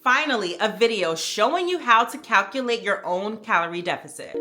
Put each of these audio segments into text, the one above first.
Finally, a video showing you how to calculate your own calorie deficit.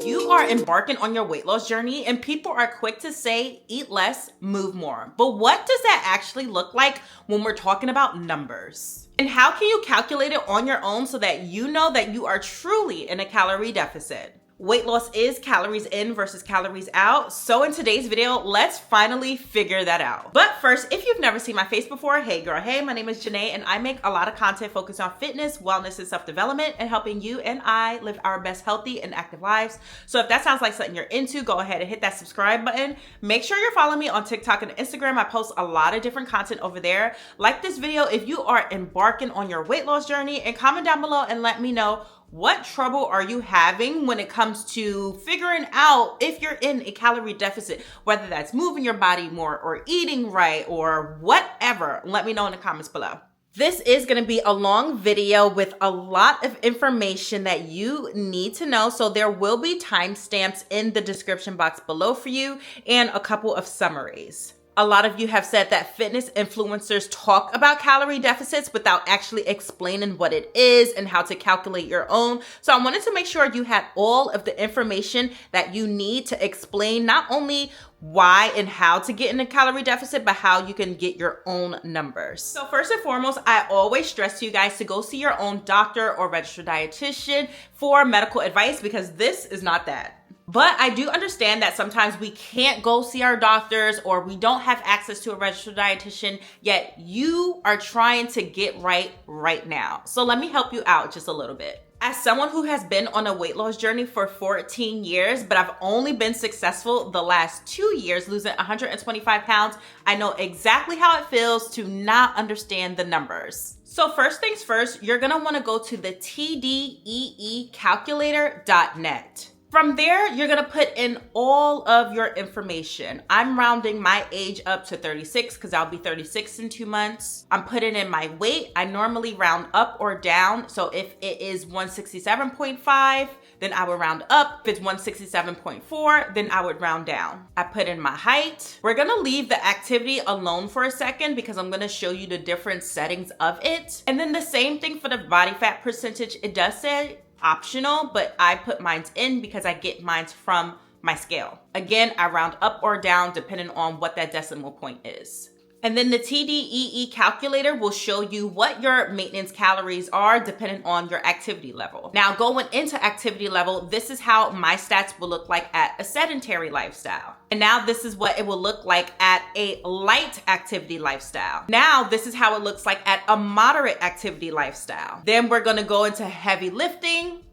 You are embarking on your weight loss journey, and people are quick to say, eat less, move more. But what does that actually look like when we're talking about numbers? And how can you calculate it on your own so that you know that you are truly in a calorie deficit? Weight loss is calories in versus calories out. So in today's video, let's finally figure that out. But first, if you've never seen my face before, hey girl, hey, my name is Janae and I make a lot of content focused on fitness, wellness, and self-development and helping you and I live our best healthy and active lives. So if that sounds like something you're into, go ahead and hit that subscribe button. Make sure you're following me on TikTok and Instagram. I post a lot of different content over there. Like this video if you are embarking on your weight loss journey, and comment down below and let me know, what trouble are you having when it comes to figuring out if you're in a calorie deficit, whether that's moving your body more or eating right or whatever? Let me know in the comments below. This is going to be a long video with a lot of information that you need to know. So there will be timestamps in the description box below for you and a couple of summaries. A lot of you have said that fitness influencers talk about calorie deficits without actually explaining what it is and how to calculate your own. So I wanted to make sure you had all of the information that you need to explain not only why and how to get in a calorie deficit, but how you can get your own numbers. So first and foremost, I always stress to you guys to go see your own doctor or registered dietitian for medical advice, because this is not that. But I do understand that sometimes we can't go see our doctors or we don't have access to a registered dietitian, yet you are trying to get right now. So let me help you out just a little bit. As someone who has been on a weight loss journey for 14 years, but I've only been successful the last 2 years, losing 125 pounds, I know exactly how it feels to not understand the numbers. So first things first, you're gonna wanna go to the TDEEcalculator.net. From there, you're gonna put in all of your information. I'm rounding my age up to 36 because I'll be 36 in 2 months. I'm putting in my weight. I normally round up or down. So if it is 167.5, then I would round up. If it's 167.4, then I would round down. I put in my height. We're gonna leave the activity alone for a second because I'm gonna show you the different settings of it. And then the same thing for the body fat percentage. It does say optional, but I put mine in because I get mine from my scale. Again, I round up or down depending on what that decimal point is. And then the TDEE calculator will show you what your maintenance calories are depending on your activity level. Now, going into activity level, this is how my stats will look like at a sedentary lifestyle. And now this is what it will look like at a light activity lifestyle. Now, this is how it looks like at a moderate activity lifestyle. Then we're gonna go into heavy lifting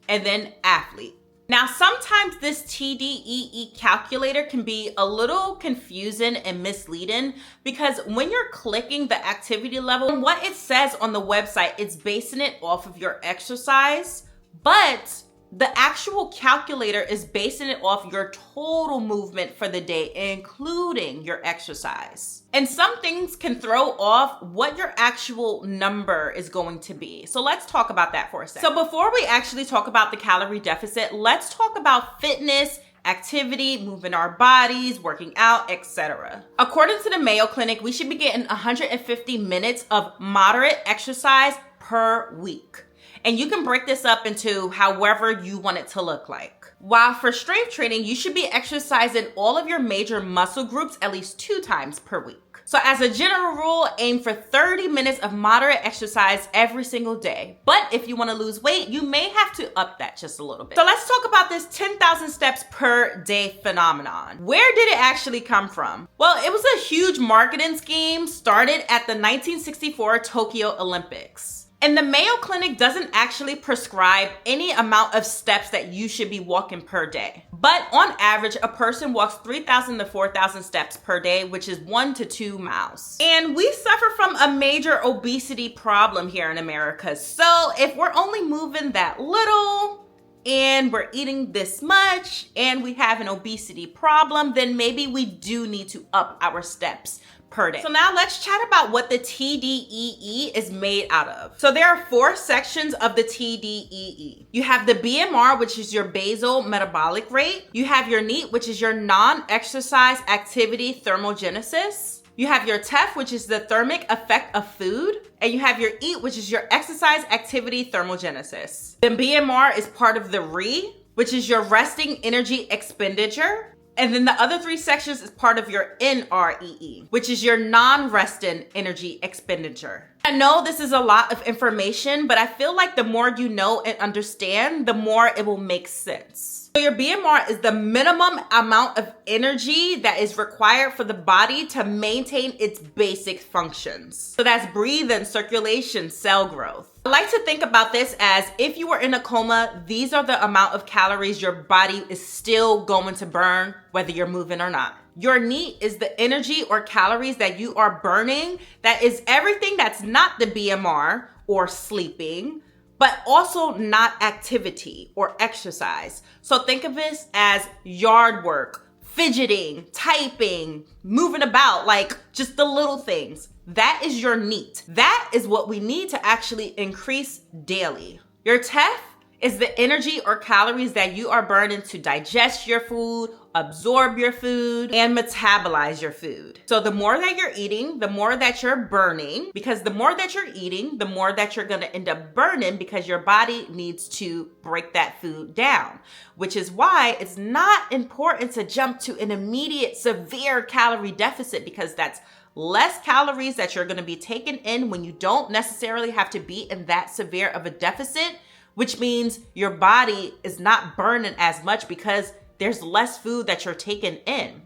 and then athlete. Now, sometimes this TDEE calculator can be a little confusing and misleading because when you're clicking the activity level, what it says on the website, it's basing it off of your exercise, but the actual calculator is basing it off your total movement for the day, including your exercise. And some things can throw off what your actual number is going to be. So let's talk about that for a second. So before we actually talk about the calorie deficit, let's talk about fitness, activity, moving our bodies, working out, etc. According to the Mayo Clinic, we should be getting 150 minutes of moderate exercise per week. And you can break this up into however you want it to look like. While for strength training, you should be exercising all of your major muscle groups at least 2 times per week. So as a general rule, aim for 30 minutes of moderate exercise every single day. But if you want to lose weight, you may have to up that just a little bit. So let's talk about this 10,000 steps per day phenomenon. Where did it actually come from? Well, it was a huge marketing scheme started at the 1964 Tokyo Olympics. And the Mayo Clinic doesn't actually prescribe any amount of steps that you should be walking per day. But on average, a person walks 3,000 to 4,000 steps per day, which is 1 to 2 miles. And we suffer from a major obesity problem here in America. So if we're only moving that little and we're eating this much and we have an obesity problem, then maybe we do need to up our steps per day. So now let's chat about what the TDEE is made out of. So there are 4 sections of the TDEE. You have the BMR, which is your basal metabolic rate. You have your NEAT, which is your non-exercise activity thermogenesis. You have your TEF, which is the thermic effect of food. And you have your EAT, which is your exercise activity thermogenesis. The BMR is part of the RE, which is your resting energy expenditure. And then the other 3 sections is part of your NREE, which is your non-resting energy expenditure. I know this is a lot of information, but I feel like the more you know and understand, the more it will make sense. So your BMR is the minimum amount of energy that is required for the body to maintain its basic functions. So that's breathing, circulation, cell growth. I like to think about this as if you were in a coma, these are the amount of calories your body is still going to burn, whether you're moving or not. Your NEAT is the energy or calories that you are burning. That is everything that's not the BMR or sleeping, but also not activity or exercise. So think of this as yard work, fidgeting, typing, moving about, like just the little things. That is your NEAT. That is what we need to actually increase daily. Your TEF is the energy or calories that you are burning to digest your food, absorb your food, and metabolize your food. So the more that you're eating, the more that you're burning, because the more that you're eating, the more that you're gonna end up burning because your body needs to break that food down, which is why it's not important to jump to an immediate severe calorie deficit, because that's less calories that you're gonna be taking in when you don't necessarily have to be in that severe of a deficit, which means your body is not burning as much because there's less food that you're taking in.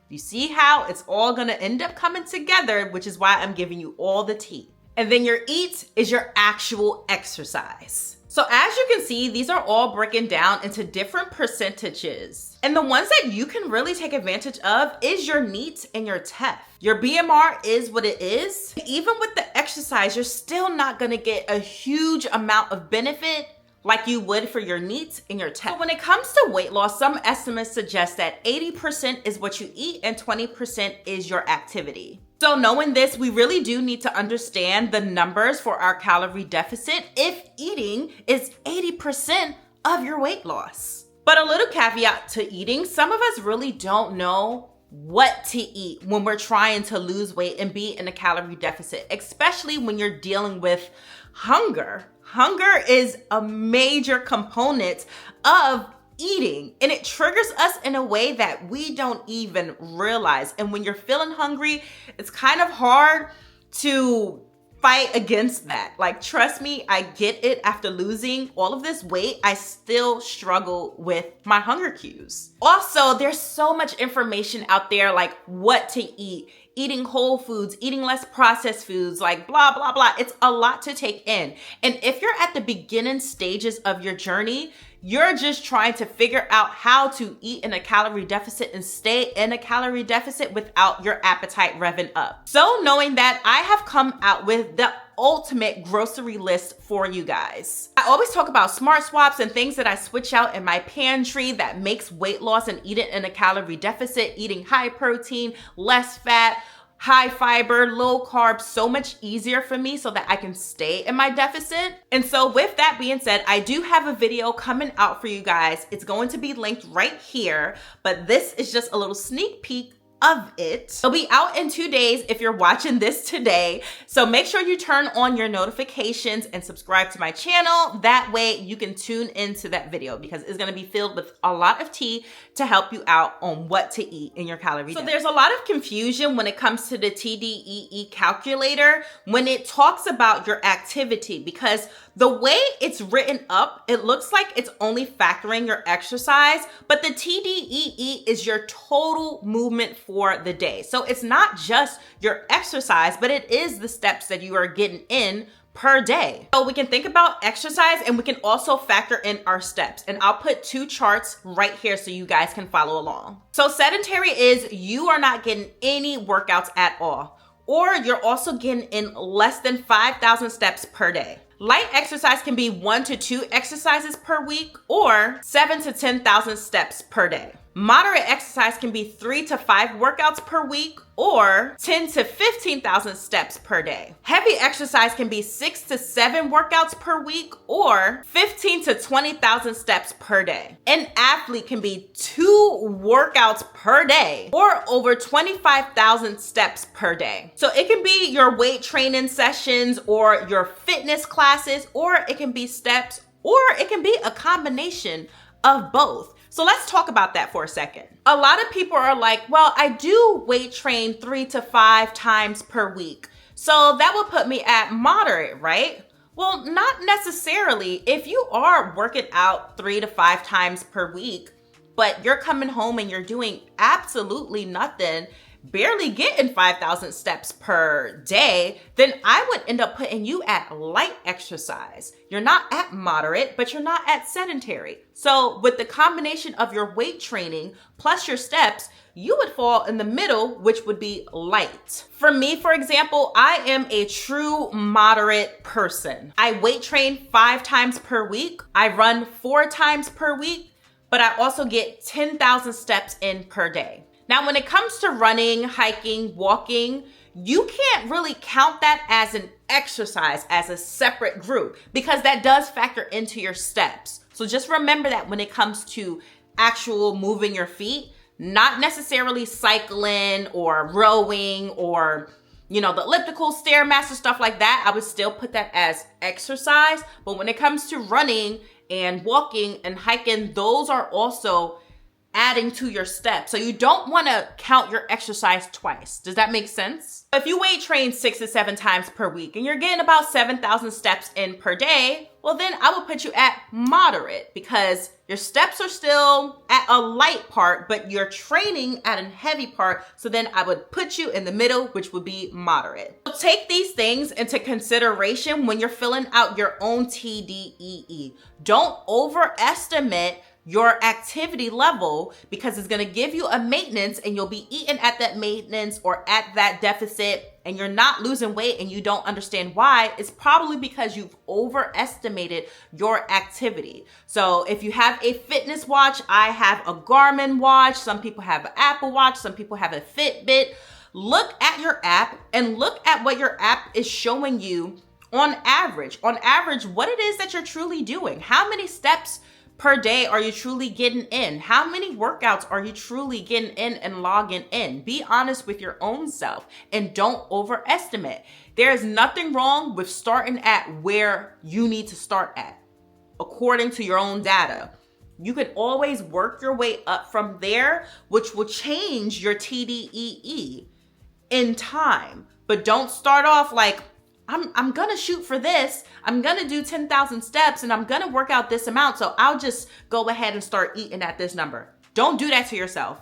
You see how it's all gonna end up coming together, which is why I'm giving you all the tea. And then your EAT is your actual exercise. So as you can see, these are all broken down into different percentages. And the ones that you can really take advantage of is your NEAT and your TEF. Your BMR is what it is. Even with the exercise, you're still not gonna get a huge amount of benefit like you would for your NEAT and your TEF. So when it comes to weight loss, some estimates suggest that 80% is what you eat and 20% is your activity. So knowing this, we really do need to understand the numbers for our calorie deficit if eating is 80% of your weight loss. But a little caveat to eating, some of us really don't know what to eat when we're trying to lose weight and be in a calorie deficit, especially when you're dealing with hunger. Hunger is a major component of eating, and it triggers us in a way that we don't even realize. And when you're feeling hungry, it's kind of hard to fight against that. Like, trust me, I get it. After losing all of this weight, I still struggle with my hunger cues. Also, there's so much information out there, like what to eat, eating whole foods, eating less processed foods, like blah, blah, blah. It's a lot to take in. And if you're at the beginning stages of your journey, you're just trying to figure out how to eat in a calorie deficit and stay in a calorie deficit without your appetite revving up. So knowing that, I have come out with the ultimate grocery list for you guys. I always talk about smart swaps and things that I switch out in my pantry that makes weight loss and eat it in a calorie deficit, eating high protein, less fat, high fiber, low carb, so much easier for me so that I can stay in my deficit. And so with that being said, I do have a video coming out for you guys. It's going to be linked right here, but this is just a little sneak peek of it. It'll be out in 2 days if you're watching this today. So make sure you turn on your notifications and subscribe to my channel. That way you can tune into that video because it's gonna be filled with a lot of tea to help you out on what to eat in your calorie deficit. So there's a lot of confusion when it comes to the TDEE calculator when it talks about your activity, because the way it's written up, it looks like it's only factoring your exercise, but the TDEE is your total movement for the day. So it's not just your exercise, but it is the steps that you are getting in per day. So we can think about exercise and we can also factor in our steps. And I'll put 2 charts right here so you guys can follow along. So sedentary is you are not getting any workouts at all, or you're also getting in less than 5,000 steps per day. Light exercise can be 1 to 2 exercises per week or 7 to 10,000 steps per day. Moderate exercise can be 3 to 5 workouts per week or 10 to 15,000 steps per day. Heavy exercise can be 6 to 7 workouts per week or 15 to 20,000 steps per day. An athlete can be 2 workouts per day or over 25,000 steps per day. So it can be your weight training sessions or your fitness classes, or it can be steps, or it can be a combination of both. So let's talk about that for a second. A lot of people are like, well, I do weight train 3 to 5 times per week, so that would put me at moderate, right? Well, not necessarily. If you are working out 3 to 5 times per week, but you're coming home and you're doing absolutely nothing, barely getting 5,000 steps per day, then I would end up putting you at light exercise. You're not at moderate, but you're not at sedentary. So with the combination of your weight training plus your steps, you would fall in the middle, which would be light. For me, for example, I am a true moderate person. I weight train 5 times per week. I run 4 times per week, but I also get 10,000 steps in per day. Now, when it comes to running, hiking, walking, you can't really count that as an exercise, as a separate group, because that does factor into your steps. So just remember that when it comes to actual moving your feet, not necessarily cycling or rowing or, the elliptical, Stairmaster, stuff like that, I would still put that as exercise. But when it comes to running and walking and hiking, those are also adding to your steps. So you don't want to count your exercise twice. Does that make sense? If you weight train 6 to 7 times per week and you're getting about 7,000 steps in per day, well, then I would put you at moderate because your steps are still at a light part, but you're training at a heavy part. So then I would put you in the middle, which would be moderate. So take these things into consideration when you're filling out your own TDEE. Don't overestimate your activity level, because it's gonna give you a maintenance and you'll be eating at that maintenance or at that deficit and you're not losing weight and you don't understand why. It's probably because you've overestimated your activity. So if you have a fitness watch, I have a Garmin watch, some people have an Apple Watch, some people have a Fitbit. Look at your app and look at what your app is showing you on average, what it is that you're truly doing. How many steps per day are you truly getting in? How many workouts are you truly getting in and logging in? Be honest with your own self and don't overestimate. There is nothing wrong with starting at where you need to start at, according to your own data. You can always work your way up from there, which will change your TDEE in time. But don't start off like, I'm gonna shoot for this. I'm gonna do 10,000 steps and I'm gonna work out this amount. So I'll just go ahead and start eating at this number. Don't do that to yourself.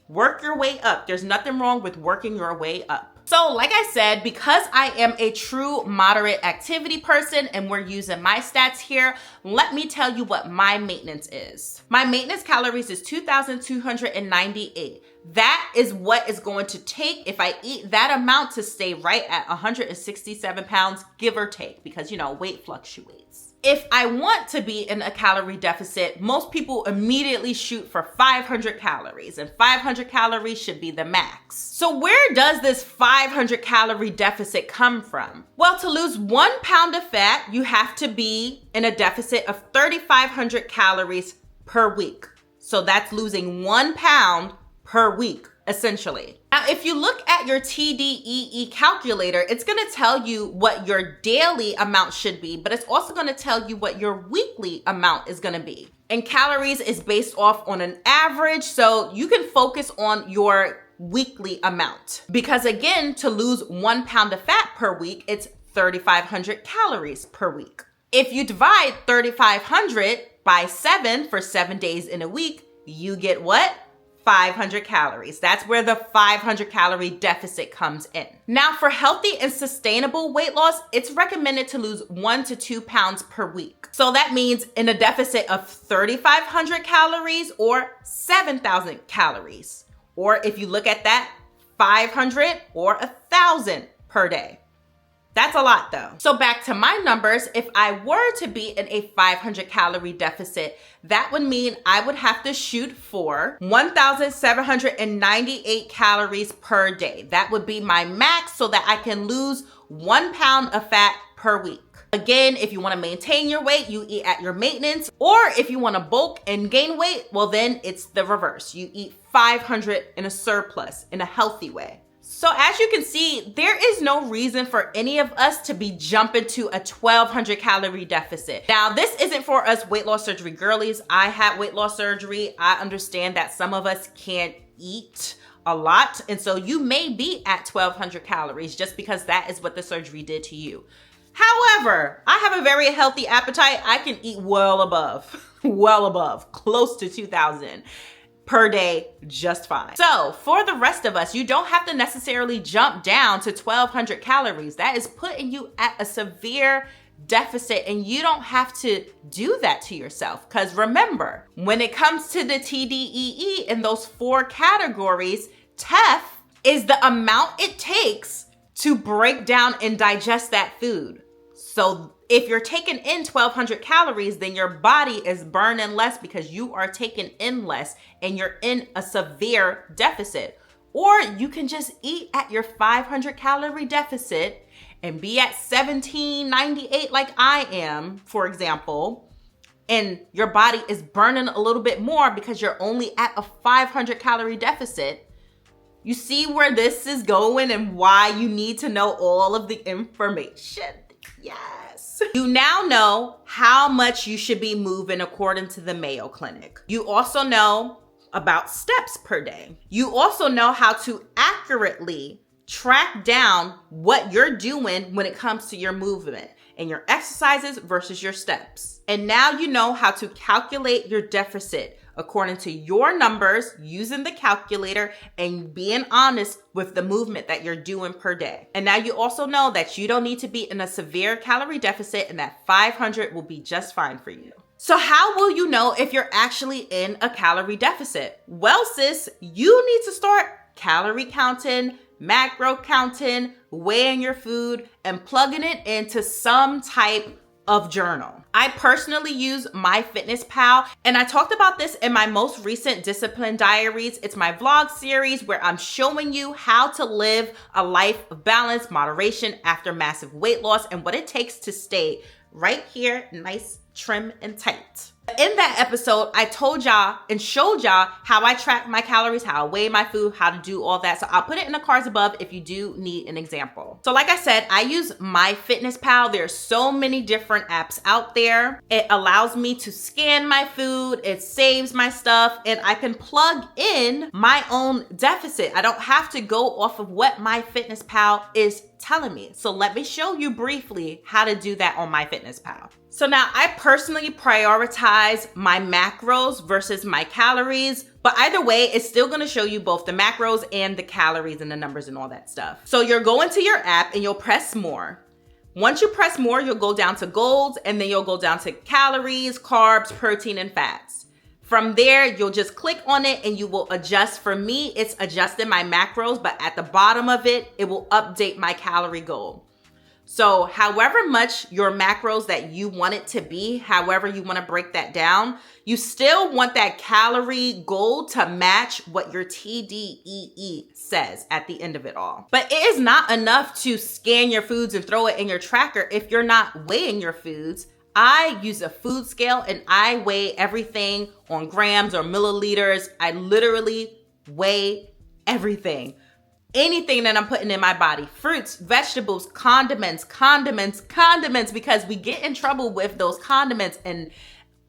Work your way up. There's nothing wrong with working your way up. So like I said, because I am a true moderate activity person and we're using my stats here, let me tell you what my maintenance is. My maintenance calories is 2,298. That is what it's going to take if I eat that amount to stay right at 167 pounds, give or take, because weight fluctuates. If I want to be in a calorie deficit, most people immediately shoot for 500 calories, and 500 calories should be the max. So where does this 500 calorie deficit come from? Well, to lose 1 pound of fat, you have to be in a deficit of 3,500 calories per week. So that's losing 1 pound per week, essentially. Now, if you look at your TDEE calculator, it's gonna tell you what your daily amount should be, but it's also gonna tell you what your weekly amount is gonna be. And calories is based off on an average, so you can focus on your weekly amount. Because again, to lose 1 pound of fat per week, it's 3,500 calories per week. If you divide 3,500 by 7 for 7 days in a week, you get what? 500 calories. That's where the 500 calorie deficit comes in. Now, for healthy and sustainable weight loss, it's recommended to lose 1 to 2 pounds per week. So that means in a deficit of 3,500 calories or 7,000 calories. Or if you look at that, 500 or 1,000 per day. That's a lot though. So back to my numbers, if I were to be in a 500 calorie deficit, that would mean I would have to shoot for 1,798 calories per day. That would be my max so that I can lose 1 pound of fat per week. Again, if you want to maintain your weight, you eat at your maintenance, or if you want to bulk and gain weight, well then it's the reverse. You eat 500 in a surplus in a healthy way. So as you can see, there is no reason for any of us to be jumping to a 1,200 calorie deficit. Now, this isn't for us weight loss surgery girlies. I had weight loss surgery. I understand that some of us can't eat a lot. And so you may be at 1,200 calories just because that is what the surgery did to you. However, I have a very healthy appetite. I can eat well above, close to 2,000 per day, just fine. So for the rest of us, you don't have to necessarily jump down to 1,200 calories. That is putting you at a severe deficit, and you don't have to do that to yourself. Because remember, when it comes to the TDEE in those 4 categories, TEF is the amount it takes to break down and digest that food. So if you're taking in 1,200 calories, then your body is burning less because you are taking in less and you're in a severe deficit. Or you can just eat at your 500 calorie deficit and be at 1798 like I am, for example, and your body is burning a little bit more because you're only at a 500 calorie deficit. You see where this is going and why you need to know all of the information. Yes. You now know how much you should be moving according to the Mayo Clinic. You also know about steps per day. You also know how to accurately track down what you're doing when it comes to your movement and your exercises versus your steps. And now you know how to calculate your deficit according to your numbers using the calculator and being honest with the movement that you're doing per day. And now you also know that you don't need to be in a severe calorie deficit and that 500 will be just fine for you. So how will you know if you're actually in a calorie deficit? Well, sis, you need to start calorie counting, macro counting, weighing your food, and plugging it into some type of journal. I personally use MyFitnessPal, and I talked about this in my most recent Discipline Diaries. It's my vlog series where I'm showing you how to live a life of balance, moderation after massive weight loss, and what it takes to stay right here, nice, trim, and tight. In that episode, I told y'all and showed y'all how I track my calories, how I weigh my food, how to do all that. So I'll put it in the cards above if you do need an example. So like I said, I use MyFitnessPal. There's so many different apps out there. It allows me to scan my food, it saves my stuff, and I can plug in my own deficit. I don't have to go off of what MyFitnessPal is telling me. So let me show you briefly how to do that on MyFitnessPal. So now I personally prioritize my macros versus my calories, but either way, it's still gonna show you both the macros and the calories and the numbers and all that stuff. So you're going to your app and you'll press more. Once you press more, you'll go down to goals, and then you'll go down to calories, carbs, protein, and fats. From there, you'll just click on it and you will adjust. For me, it's adjusting my macros, but at the bottom of it, it will update my calorie goal. So however much your macros that you want it to be, however you want to break that down, you still want that calorie goal to match what your TDEE says at the end of it all. But it is not enough to scan your foods and throw it in your tracker if you're not weighing your foods. I use a food scale and I weigh everything on grams or milliliters. I literally weigh everything. Anything that I'm putting in my body, fruits, vegetables, condiments, because we get in trouble with those condiments and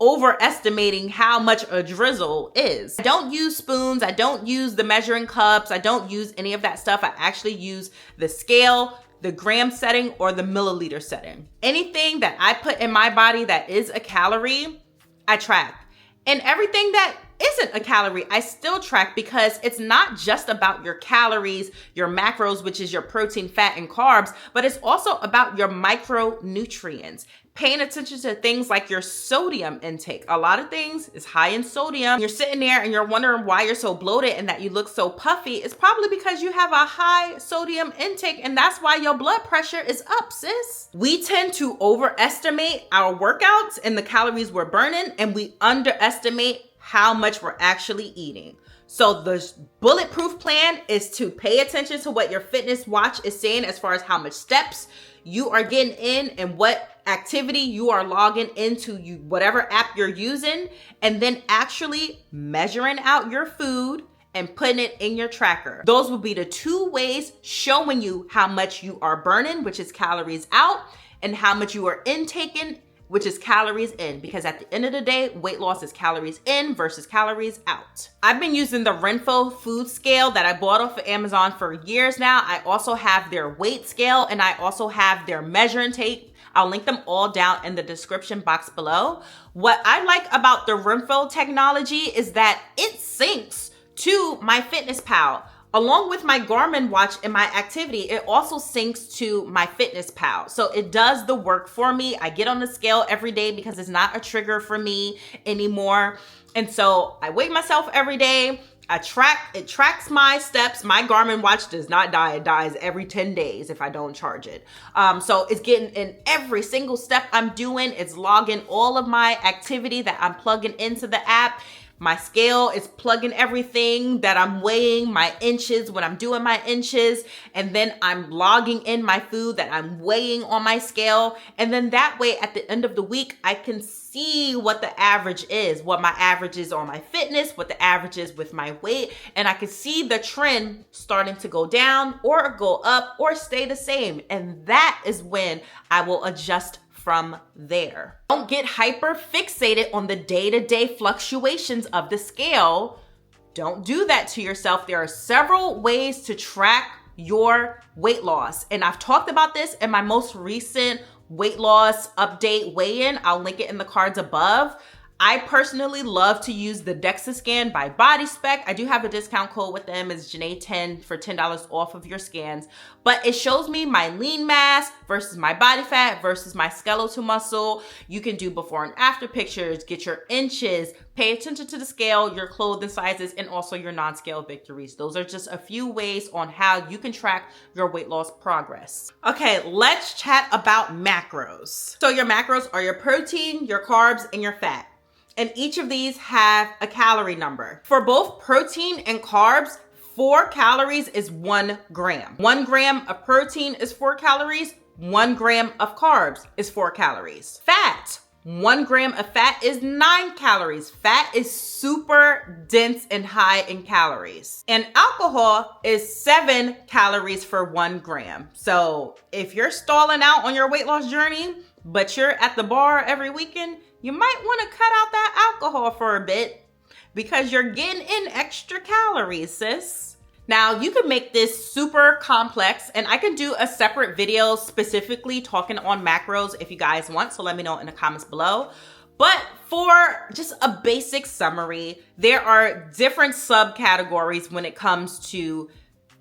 overestimating how much a drizzle is. I don't use spoons. I don't use the measuring cups. I don't use any of that stuff. I actually use the scale, the gram setting, or the milliliter setting. Anything that I put in my body that is a calorie, I track. And everything that isn't a calorie, I still track, because it's not just about your calories, your macros, which is your protein, fat, and carbs, but it's also about your micronutrients. Paying attention to things like your sodium intake. A lot of things is high in sodium. You're sitting there and you're wondering why you're so bloated and that you look so puffy. It's probably because you have a high sodium intake, and that's why your blood pressure is up, sis. We tend to overestimate our workouts and the calories we're burning, and we underestimate how much we're actually eating. So the bulletproof plan is to pay attention to what your fitness watch is saying as far as how much steps you are getting in and what activity you are logging into, whatever app you're using, and then actually measuring out your food and putting it in your tracker. Those will be the two ways showing you how much you are burning, which is calories out, and how much you are intaking, which is calories in, because at the end of the day, weight loss is calories in versus calories out. I've been using the Renpho food scale that I bought off of Amazon for years now. I also have their weight scale, and I also have their measuring tape. I'll link them all down in the description box below. What I like about the Renpho technology is that it syncs to my FitnessPal. Along with my Garmin watch and my activity, it also syncs to my FitnessPal. So it does the work for me. I get on the scale every day because it's not a trigger for me anymore. And so I weigh myself every day. It tracks my steps. My Garmin watch does not die. It dies every 10 days if I don't charge it. So it's getting in every single step I'm doing. It's logging all of my activity that I'm plugging into the app. My scale is plugging everything that I'm weighing, my inches when I'm doing my inches, and then I'm logging in my food that I'm weighing on my scale. And then that way at the end of the week, I can see what the average is, what my average is on my fitness, what the average is with my weight, and I can see the trend starting to go down or go up or stay the same. And that is when I will adjust from there. Don't get hyper fixated on the day-to-day fluctuations of the scale. Don't do that to yourself. There are several ways to track your weight loss. And I've talked about this in my most recent weight loss update weigh-in. I'll link it in the cards above. I personally love to use the Dexa Scan by Body Spec. I do have a discount code with them. It's Janae10 for $10 off of your scans. But it shows me my lean mass versus my body fat versus my skeletal muscle. You can do before and after pictures, get your inches, pay attention to the scale, your clothing sizes, and also your non-scale victories. Those are just a few ways on how you can track your weight loss progress. Okay, let's chat about macros. So your macros are your protein, your carbs, and your fat. And each of these have a calorie number. For both protein and carbs, 4 calories is 1 gram. 1 gram of protein is 4 calories. 1 gram of carbs is 4 calories. Fat, 1 gram of fat is 9 calories. Fat is super dense and high in calories. And alcohol is 7 calories for 1 gram. So if you're stalling out on your weight loss journey, but you're at the bar every weekend, you might want to cut out that alcohol for a bit because you're getting in extra calories, sis. Now, you can make this super complex, and I can do a separate video specifically talking on macros if you guys want, so let me know in the comments below. But for just a basic summary, there are different subcategories when it comes to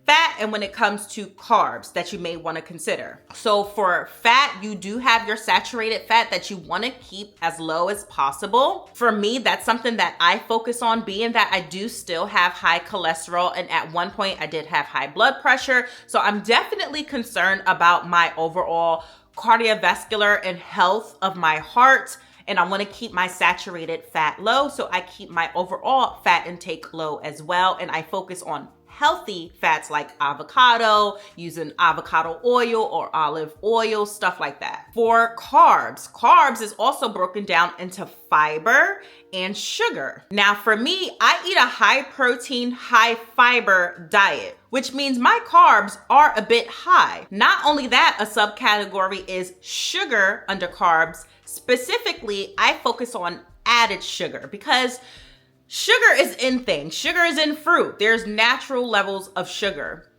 fat and when it comes to carbs that you may want to consider. So for fat, you do have your saturated fat that you want to keep as low as possible. For me, that's something that I focus on, being that I do still have high cholesterol, and at one point I did have high blood pressure. So I'm definitely concerned about my overall cardiovascular and health of my heart. And I want to keep my saturated fat low, so I keep my overall fat intake low as well. And I focus on healthy fats like avocado, using avocado oil or olive oil, stuff like that. For carbs is also broken down into fiber and sugar. Now for me, I eat a high protein, high fiber diet, which means my carbs are a bit high. Not only that, a subcategory is sugar under carbs. Specifically, I focus on added sugar because sugar is in things. Sugar is in fruit. There's natural levels of sugar.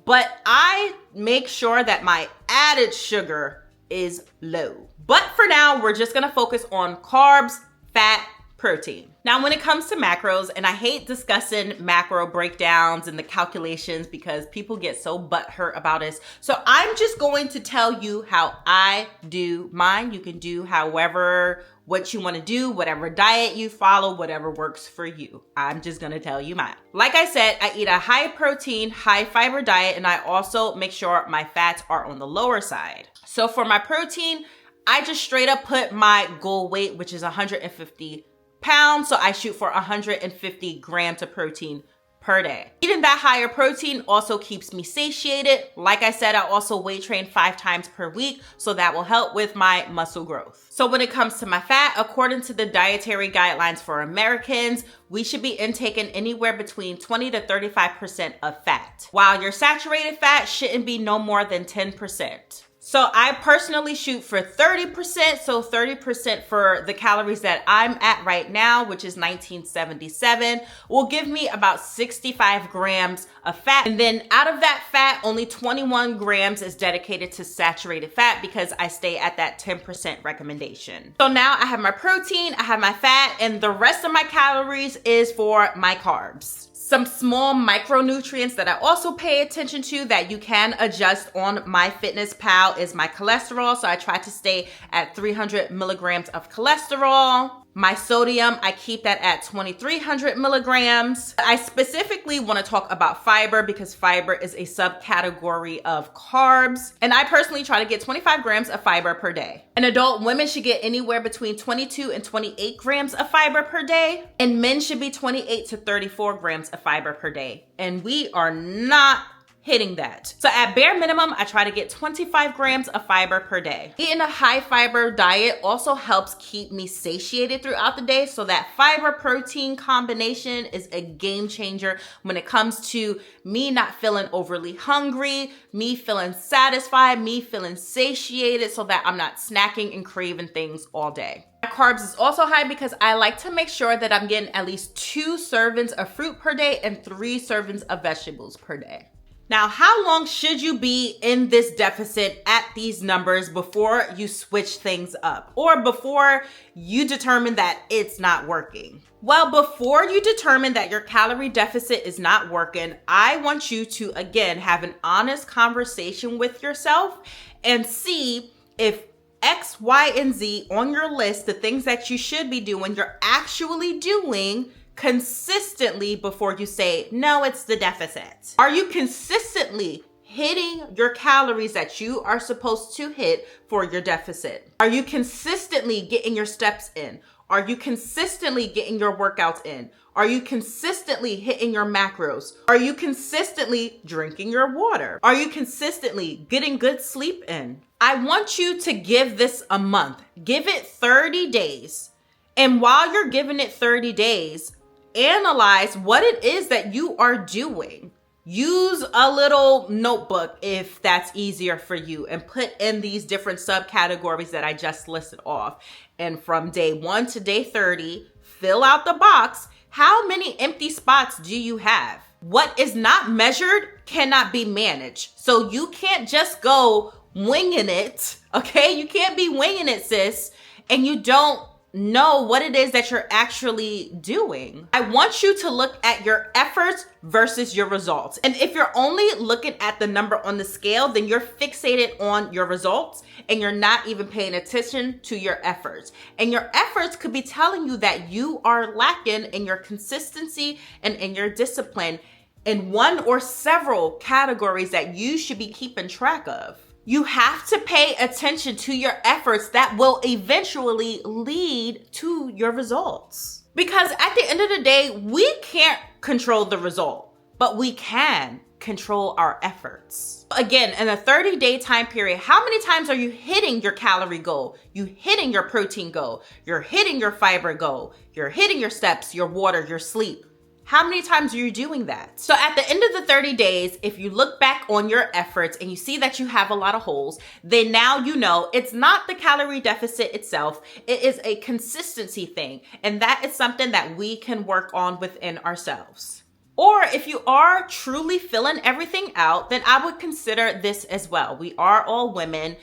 But I make sure that my added sugar is low. But for now, we're just gonna focus on carbs, fat, protein. Now, when it comes to macros, and I hate discussing macro breakdowns and the calculations because people get so butthurt about it. So I'm just going to tell you how I do mine. You can do however, what you want to do, whatever diet you follow, whatever works for you. I'm just going to tell you mine. Like I said, I eat a high protein, high fiber diet, and I also make sure my fats are on the lower side. So for my protein, I just straight up put my goal weight, which is 150 pounds. So I shoot for 150 grams of protein per day. Eating that higher protein also keeps me satiated. Like I said, I also weight train 5 times per week, so that will help with my muscle growth. So when it comes to my fat, according to the dietary guidelines for Americans, we should be intaking anywhere between 20 to 35% of fat, while your saturated fat shouldn't be no more than 10%. So I personally shoot for 30%. So 30% for the calories that I'm at right now, which is 1977, will give me about 65 grams of fat. And then out of that fat, only 21 grams is dedicated to saturated fat because I stay at that 10% recommendation. So now I have my protein, I have my fat, and the rest of my calories is for my carbs. Some small micronutrients that I also pay attention to that you can adjust on MyFitnessPal is my cholesterol. So I try to stay at 300 milligrams of cholesterol. My sodium, I keep that at 2,300 milligrams. I specifically want to talk about fiber because fiber is a subcategory of carbs. And I personally try to get 25 grams of fiber per day. An adult women should get anywhere between 22 and 28 grams of fiber per day. And men should be 28 to 34 grams of fiber per day. And we are not hitting that. So at bare minimum, I try to get 25 grams of fiber per day. Eating a high fiber diet also helps keep me satiated throughout the day. So that fiber protein combination is a game changer when it comes to me not feeling overly hungry, me feeling satisfied, me feeling satiated so that I'm not snacking and craving things all day. My carbs is also high because I like to make sure that I'm getting at least 2 servings of fruit per day and 3 servings of vegetables per day. Now, how long should you be in this deficit at these numbers before you switch things up or before you determine that it's not working? Well, before you determine that your calorie deficit is not working, I want you to, again, have an honest conversation with yourself and see if X, Y, and Z on your list, the things that you should be doing, you're actually doing consistently before you say, no, it's the deficit. Are you consistently hitting your calories that you are supposed to hit for your deficit? Are you consistently getting your steps in? Are you consistently getting your workouts in? Are you consistently hitting your macros? Are you consistently drinking your water? Are you consistently getting good sleep in? I want you to give this a month. Give it 30 days. And while you're giving it 30 days, analyze what it is that you are doing. Use a little notebook if that's easier for you and put in these different subcategories that I just listed off. And from day 1 to day 30, fill out the box. How many empty spots do you have? What is not measured cannot be managed. So you can't just go winging it, okay? You can't be winging it, sis, and you don't know what it is that you're actually doing. I want you to look at your efforts versus your results. And if you're only looking at the number on the scale, then you're fixated on your results and you're not even paying attention to your efforts. And your efforts could be telling you that you are lacking in your consistency and in your discipline in one or several categories that you should be keeping track of. You have to pay attention to your efforts that will eventually lead to your results. Because at the end of the day, we can't control the result, but we can control our efforts. Again, in a 30-day time period, how many times are you hitting your calorie goal? You hitting your protein goal? You're hitting your fiber goal? You're hitting your steps, your water, your sleep? How many times are you doing that? So at the end of the 30 days, if you look back on your efforts and you see that you have a lot of holes, then now you know it's not the calorie deficit itself. It is a consistency thing. And that is something that we can work on within ourselves. Or if you are truly filling everything out, then I would consider this as well. We are all women.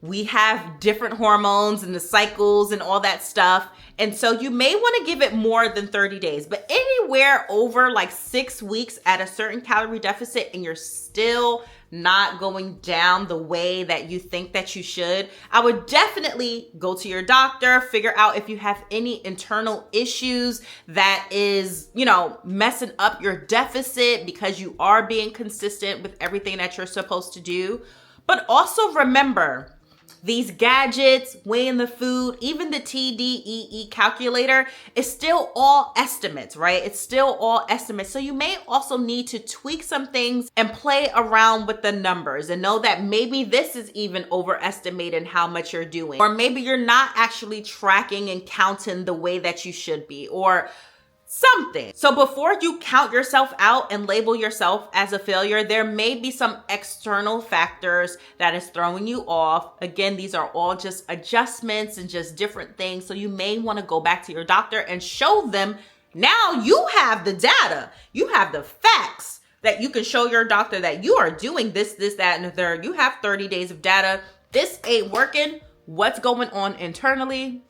We have different hormones and the cycles and all that stuff. And so you may want to give it more than 30 days, but anywhere over like 6 weeks at a certain calorie deficit and you're still not going down the way that you think that you should, I would definitely go to your doctor, figure out if you have any internal issues that is, messing up your deficit because you are being consistent with everything that you're supposed to do. But also remember, these gadgets, weighing the food, even the TDEE calculator is still all estimates, right? It's still all estimates. So you may also need to tweak some things and play around with the numbers and know that maybe this is even overestimating how much you're doing. Or maybe you're not actually tracking and counting the way that you should be, or something. So before you count yourself out and label yourself as a failure, there may be some external factors that is throwing you off. Again, these are all just adjustments and just different things. So you may want to go back to your doctor and show them, now you have the data, you have the facts that you can show your doctor that you are doing this, that, and the third. You have 30 days of data. This ain't working. What's going on internally?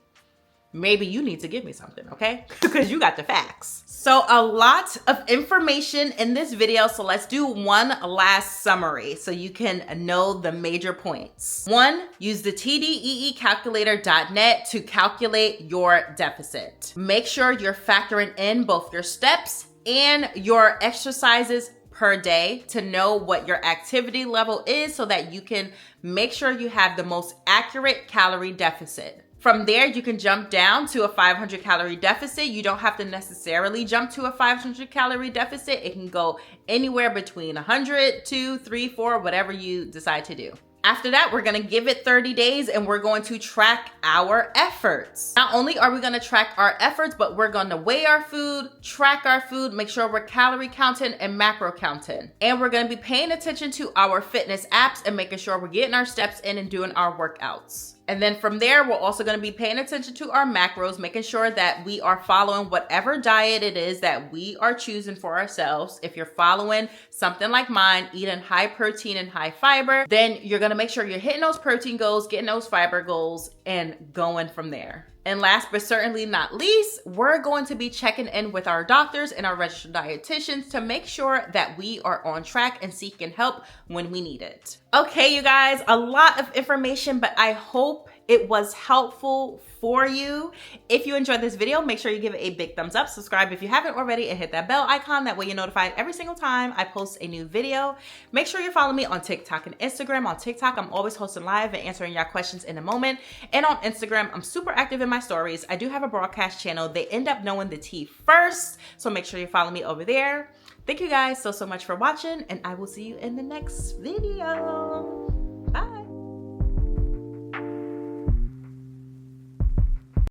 Maybe you need to give me something, okay? Because you got the facts. So a lot of information in this video. So let's do one last summary so you can know the major points. 1, use the TDEEcalculator.net to calculate your deficit. Make sure you're factoring in both your steps and your exercises per day to know what your activity level is so that you can make sure you have the most accurate calorie deficit. From there, you can jump down to a 500 calorie deficit. You don't have to necessarily jump to a 500 calorie deficit. It can go anywhere between 100, 2, 3, 4, whatever you decide to do. After that, we're gonna give it 30 days and we're going to track our efforts. Not only are we gonna track our efforts, but we're gonna weigh our food, track our food, make sure we're calorie counting and macro counting. And we're gonna be paying attention to our fitness apps and making sure we're getting our steps in and doing our workouts. And then from there, we're also gonna be paying attention to our macros, making sure that we are following whatever diet it is that we are choosing for ourselves. If you're following something like mine, eating high protein and high fiber, then you're gonna make sure you're hitting those protein goals, getting those fiber goals, and going from there. And last but certainly not least, we're going to be checking in with our doctors and our registered dietitians to make sure that we are on track and seeking help when we need it. Okay, you guys, a lot of information, but I hope it was helpful for you. If you enjoyed this video, make sure you give it a big thumbs up, subscribe if you haven't already, and hit that bell icon. That way you're notified every single time I post a new video. Make sure you follow me on TikTok and Instagram. On TikTok, I'm always hosting live and answering your questions in a moment. And on Instagram, I'm super active in my stories. I do have a broadcast channel. They end up knowing the tea first, so make sure you follow me over there. Thank you guys so much for watching, and I will see you in the next video. Bye.